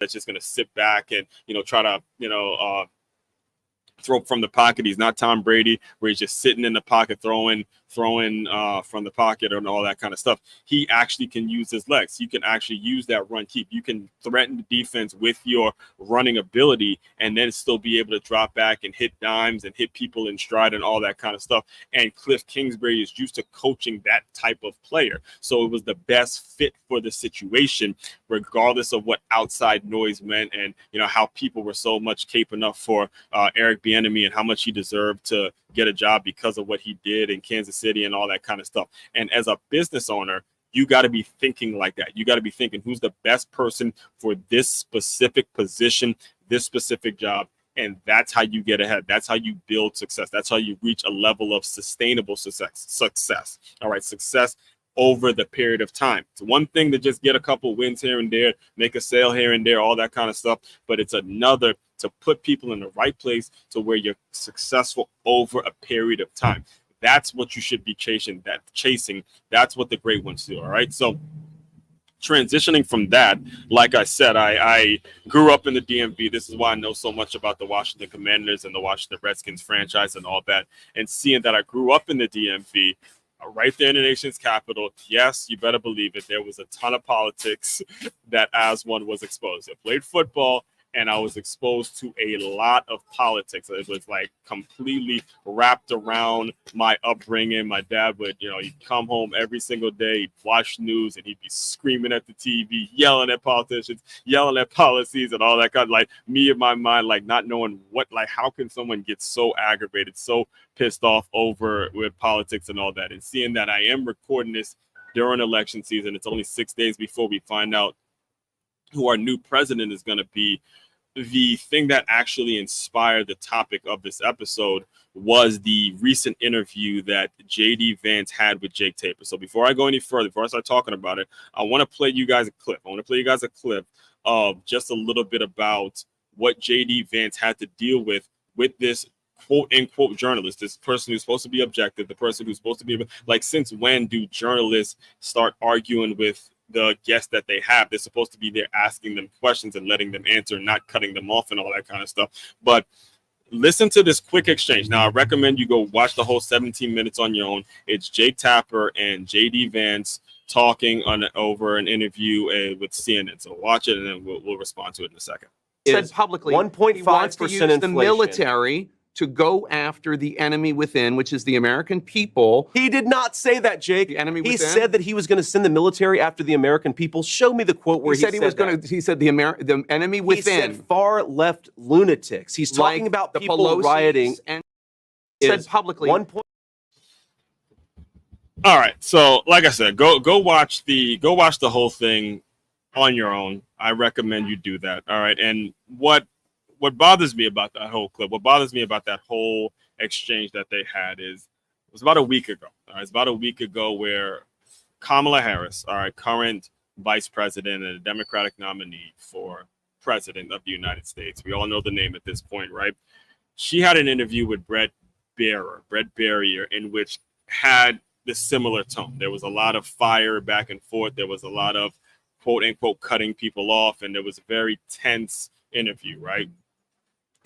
that's just going to sit back and, try to, throw from the pocket. He's not Tom Brady, where he's just sitting in the pocket, throwing from the pocket and all that kind of stuff. He actually can use his legs. You can actually use that run keep. You can threaten the defense with your running ability and then still be able to drop back and hit dimes and hit people in stride and all that kind of stuff. And Cliff Kingsbury is used to coaching that type of player. So it was the best fit for the situation, regardless of what outside noise meant and, how people were so much caping up for Eric Bieniemy and how much he deserved to get a job because of what he did in Kansas City and all that kind of stuff. And as a business owner, you got to be thinking like that. You got to be thinking, who's the best person for this specific position, this specific job? And that's how you get ahead. That's how you build success. That's how you reach a level of sustainable success. All right, success over the period of time. It's one thing to just get a couple wins here and there, make a sale here and there, all that kind of stuff. But it's another to put people in the right place to where you're successful over a period of time. That's what you should be chasing. That's what the great ones do. All right. So transitioning from that, like I said, I grew up in the DMV. This is why I know so much about the Washington Commanders and the Washington Redskins franchise and all that. And seeing that I grew up in the DMV, right there in the nation's capital, yes, you better believe it, there was a ton of politics that as one was exposed. I played football, and I was exposed to a lot of politics. It was like completely wrapped around my upbringing. My dad would, he'd come home every single day, he'd watch news, and he'd be screaming at the TV, yelling at politicians, yelling at policies and all that kind of, like, me in my mind, like not knowing how can someone get so aggravated, so pissed off over with politics and all that. And seeing that I am recording this during election season, it's only 6 days before we find out who our new president is going to be. The thing that actually inspired the topic of this episode was the recent interview that JD Vance had with Jake Tapper. So before I go any further, before I start talking about it, I want to play you guys a clip. Of just a little bit about what JD Vance had to deal with this quote unquote journalist, this person who's supposed to be objective, the person who's supposed to be like, since when do journalists start arguing with the guests that they have? They're supposed to be there asking them questions and letting them answer, not cutting them off and all that kind of stuff. But listen to this quick exchange. Now, I recommend you go watch the whole 17 minutes on your own. It's Jake Tapper and JD Vance talking over an interview with CNN. So watch it, and then we'll respond to it in a second. Said publicly 1.5% inflation. The military to go after the enemy within, which is the American people. He did not say that, Jake. The enemy he within? said that he was going to send the military after the American people. Show me the quote where he said he was going to. He said the enemy within. He said far left lunatics. He's talking about the people Pelosi's rioting. And said publicly. All right. So, like I said, go watch the whole thing on your own. I recommend you do that. All right. And what bothers me about that whole clip, what bothers me about that whole exchange that they had is, it was about a week ago. All right, it's about a week ago where Kamala Harris, all right, current vice president and a Democratic nominee for president of the United States. We all know the name at this point, right? She had an interview with Brett Barrier, in which had this similar tone. There was a lot of fire back and forth. There was a lot of quote unquote cutting people off, and there was a very tense interview, right?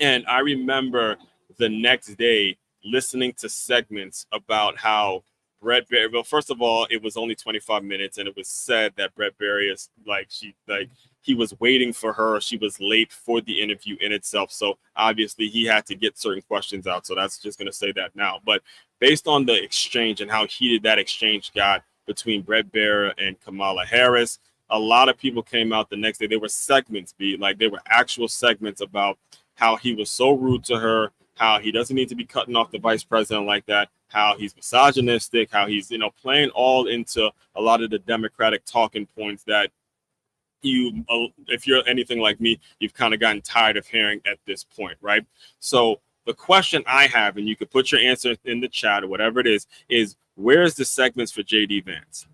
And I remember the next day listening to segments about how Brett Barrier, well, first of all, it was only 25 minutes, and it was said that Brett Barrier, he was waiting for her. She was late for the interview in itself. So obviously he had to get certain questions out. So that's just going to say that now. But based on the exchange and how heated that exchange got between Brett Barrier and Kamala Harris, a lot of people came out the next day. There were segments, there were actual segments about how he was so rude to her, how he doesn't need to be cutting off the vice president like that, how he's misogynistic, how he's, playing all into a lot of the Democratic talking points that if you're anything like me, you've kind of gotten tired of hearing at this point, right? So the question I have, and you could put your answer in the chat or whatever it is where's the segments for JD Vance?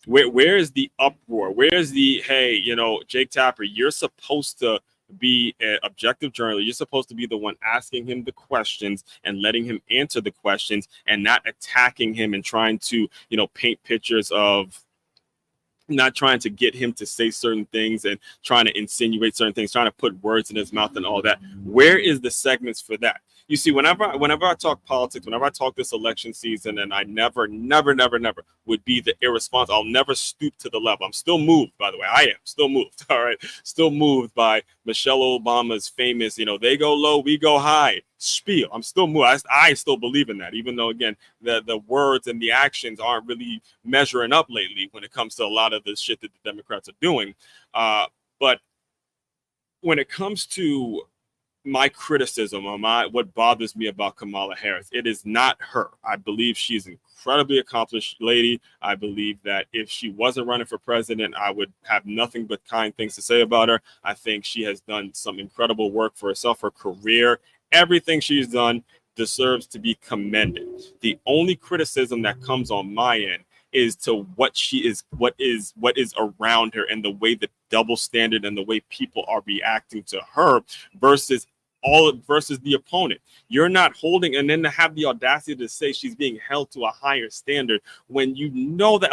Where is the uproar? Where's the, hey, Jake Tapper, you're supposed to be an objective journalist. You're supposed to be the one asking him the questions and letting him answer the questions and not attacking him and trying to, paint pictures of not trying to get him to say certain things and trying to insinuate certain things, trying to put words in his mouth and all that. Where is the segments for that? You see, whenever I talk politics, whenever I talk this election season, and I never would be the irresponsible. I'll never stoop to the level. I'm still moved, by the way. I am still moved. All right, still moved by Michelle Obama's famous, they go low, we go high spiel. I'm still moved. I still believe in that, even though again the words and the actions aren't really measuring up lately when it comes to a lot of the shit that the Democrats are doing. But when it comes to my criticism or what bothers me about Kamala Harris, it is not her. I believe she's an incredibly accomplished lady. I believe that if she wasn't running for president, I would have nothing but kind things to say about her. I think she has done some incredible work for herself, her career, everything she's done deserves to be commended. The only criticism that comes on my end is to what is around her and the way the double standard and the way people are reacting to her versus the opponent. You're not holding, and then to have the audacity to say she's being held to a higher standard when you know that,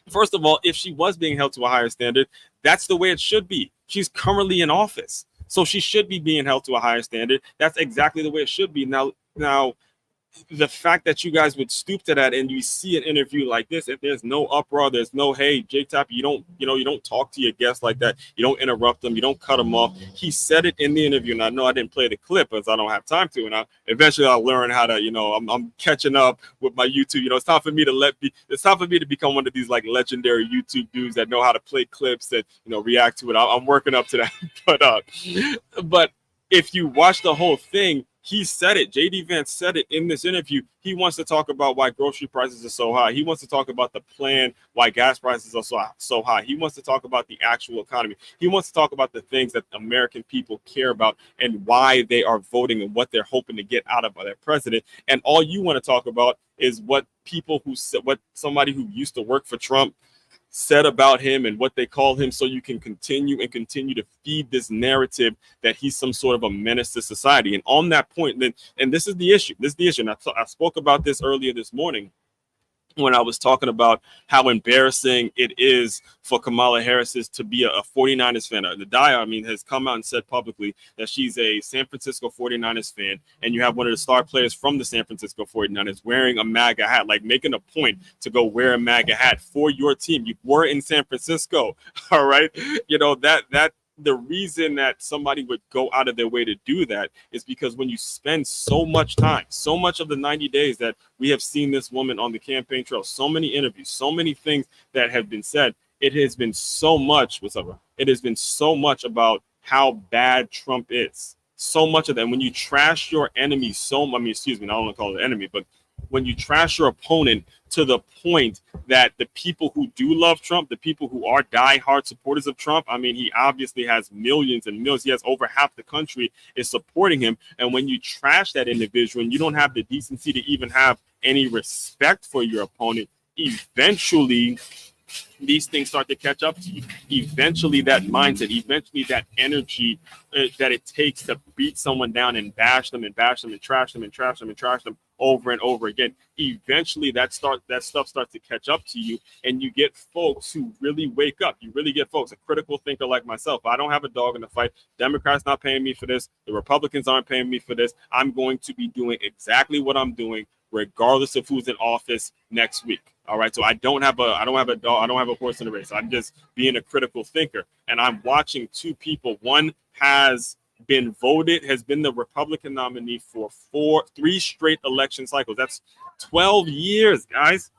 first of all, if she was being held to a higher standard, that's the way it should be. She's currently in office, so she should be being held to a higher standard. That's exactly the way it should be. Now, the fact that you guys would stoop to that and you see an interview like this, if there's no uproar, there's no, hey, Jake Tapper, you don't talk to your guests like that. You don't interrupt them. You don't cut them off. He said it in the interview. And I know I didn't play the clip because I don't have time to. And eventually I'll learn how to, I'm catching up with my YouTube. It's time for me to become one of these like legendary YouTube dudes that know how to play clips that, react to it. I'm working up to that. But if you watch the whole thing, he said it. JD Vance said it in this interview. He wants to talk about why grocery prices are so high. He wants to talk about the plan, why gas prices are so high. He wants to talk about the actual economy. He wants to talk about the things that American people care about and why they are voting and what they're hoping to get out of their president. And all you want to talk about is what somebody who used to work for Trump said about him and what they call him, so you can continue to feed this narrative that he's some sort of a menace to society. And on that point, and this is the issue. And I spoke about this earlier this morning when I was talking about how embarrassing it is for Kamala Harris to be a 49ers fan. The Dyer, has come out and said publicly that she's a San Francisco 49ers fan, and you have one of the star players from the San Francisco 49ers wearing a MAGA hat, like making a point to go wear a MAGA hat for your team. You were in San Francisco, all right? The reason that somebody would go out of their way to do that is because when you spend so much time, so much of the 90 days that we have seen this woman on the campaign trail, so many interviews, so many things that have been said, it has been so much. What's up, bro? It has been so much about how bad Trump is. So much of that. When you trash your enemy I don't want to call it enemy, but when you trash your opponent to the point that the people who do love Trump, the people who are diehard supporters of Trump, he obviously has millions and millions. He has over half the country is supporting him. And when you trash that individual and you don't have the decency to even have any respect for your opponent, eventually these things start to catch up to you. Eventually that mindset, eventually that energy that it takes to beat someone down and bash them and trash them and trash them over and over again. Eventually that stuff starts to catch up to you, and you get folks who really wake up. You really get folks, a critical thinker like myself. I don't have a dog in the fight. Democrats not paying me for this. The Republicans aren't paying me for this. I'm going to be doing exactly what I'm doing, regardless of who's in office next week. All right. So I don't have a dog. I don't have a horse in the race. I'm just being a critical thinker. And I'm watching two people. One has been the Republican nominee for 3 straight election cycles. That's 12 years, guys.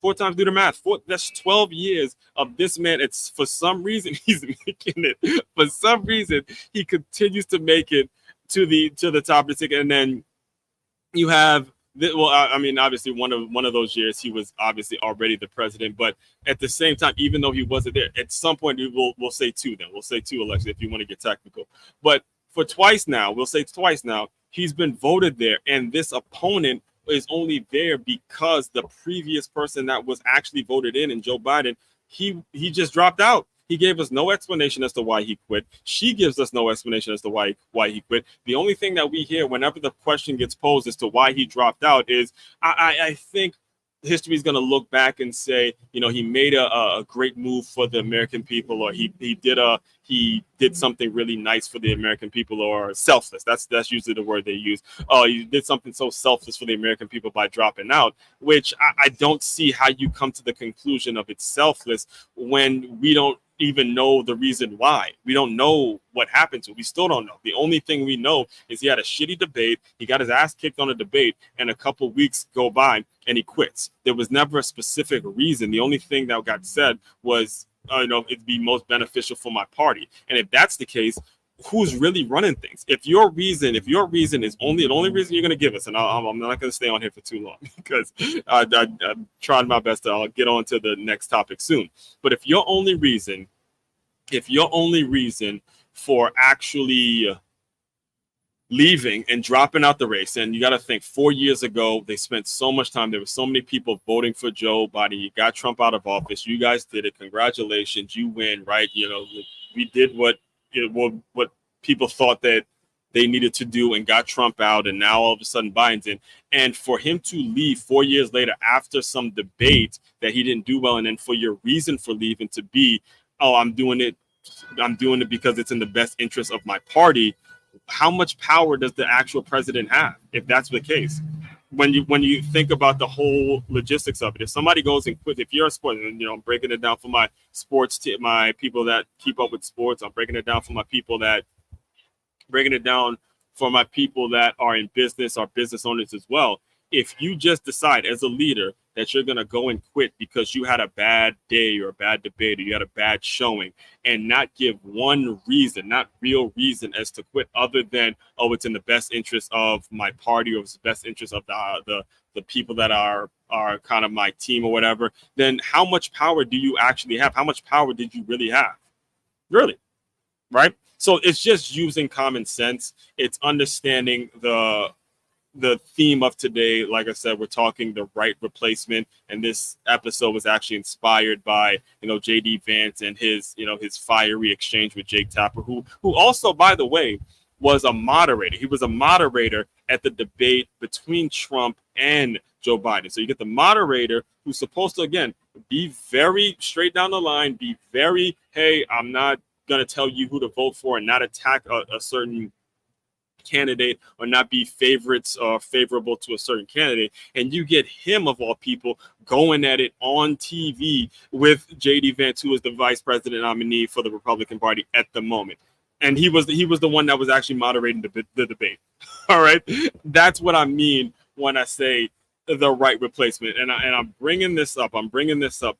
4 times, do the math. That's 12 years of this man. It's for some reason he's making it. For some reason he continues to make it to the top of the ticket. And then you have, obviously one of those years he was obviously already the president, but at the same time, even though he wasn't there, at some point we'll say 2. Then we'll say 2 elections if you want to get technical. But for twice now, he's been voted there, and this opponent is only there because the previous person that was actually voted in, Joe Biden, he just dropped out. He gave us no explanation as to why he quit. She gives us no explanation as to why he quit. The only thing that we hear whenever the question gets posed as to why he dropped out is, I think history is going to look back and say, you know, he made a great move for the American people, or he did something really nice for the American people, or selfless. That's usually the word they use. Oh, you did something so selfless for the American people by dropping out, which I don't see how you come to the conclusion of it's selfless when we don't even know the reason why. We don't know what happened to him. We still don't know. The only thing we know is he had a shitty debate. He got his ass kicked on a debate, and a couple weeks go by and he quits. There was never a specific reason. The only thing that got said was, you know, it'd be most beneficial for my party. And if that's the case, who's really running things? If your reason is the only reason you're going to give us, and I'm not going to stay on here for too long because I'm trying my best to, I'll get on to the next topic soon. But if your only reason for actually leaving and dropping out the race, and you got to think 4 years ago, they spent so much time. There were so many people voting for Joe Biden. You got Trump out of office. You guys did it. Congratulations. You win, right? You know, we did what people thought that they needed to do and got Trump out, and now all of a sudden Biden's in. And for him to leave 4 years later after some debate that he didn't do well, and then for your reason for leaving to be, oh, I'm doing it because it's in the best interest of my party. How much power does the actual president have if that's the case? When you think about the whole logistics of it, if somebody goes and quits, if you're a sport, and you know, I'm breaking it down for my sports team, my people that keep up with sports, I'm breaking it down for my people that are in business, are business owners as well. If you just decide as a leader that you're going to go and quit because you had a bad day or a bad debate or you had a bad showing, and not give one reason, not real reason as to quit other than, oh, it's in the best interest of my party, or it's the best interest of the people that are kind of my team or whatever, then how much power do you actually have? How much power did you really have? Really? Right? So it's just using common sense. It's understanding the theme of today. Like I said, we're talking the right replacement, and this episode was actually inspired by, you know, JD Vance and his fiery exchange with Jake Tapper, who also, by the way, was a moderator. He was a moderator at the debate between Trump and Joe Biden. So you get the moderator who's supposed to, again, be very straight down the line, be very, hey, I'm not going to tell you who to vote for, and not attack a certain candidate or not be favorites or favorable to a certain candidate. And you get him, of all people, going at it on TV with JD Vance, who is the vice president nominee for the Republican Party at the moment. And he was the one that was actually moderating the debate. All right. That's what I mean when I say the right replacement. And I'm bringing this up.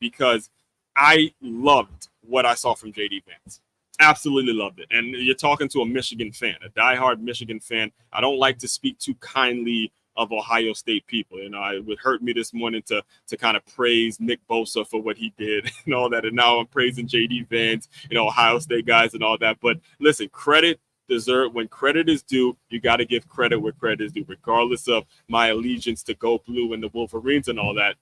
Because I loved what I saw from JD Vance. Absolutely loved it. And you're talking to a Michigan fan, a diehard Michigan fan. I don't like to speak too kindly of Ohio State people. You know, it would hurt me this morning to kind of praise Nick Bosa for what he did and all that. And now I'm praising JD Vance, you know, Ohio State guys and all that. But listen, credit deserved. When credit is due, you got to give credit where credit is due, regardless of my allegiance to Go Blue and the Wolverines and all that.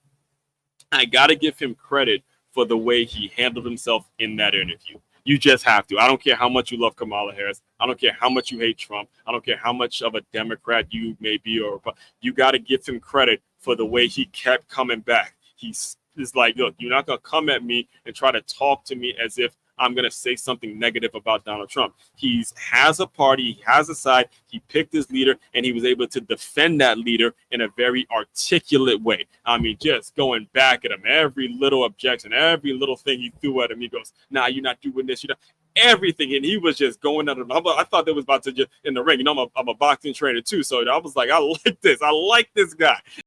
I got to give him credit for the way he handled himself in that interview. You just have to. I don't care how much you love Kamala Harris. I don't care how much you hate Trump. I don't care how much of a Democrat you may be, but you got to give him credit for the way he kept coming back. He's like, look, you're not going to come at me and try to talk to me as if I'm going to say something negative about Donald Trump. He has a party, he has a side, he picked his leader, and he was able to defend that leader in a very articulate way. I mean, just going back at him, every little objection, every little thing he threw at him, he goes, nah, you're not doing this, everything. And he was just going at him. I thought that was about to just in the ring. You know, I'm a boxing trainer too, so I was like, I like this guy.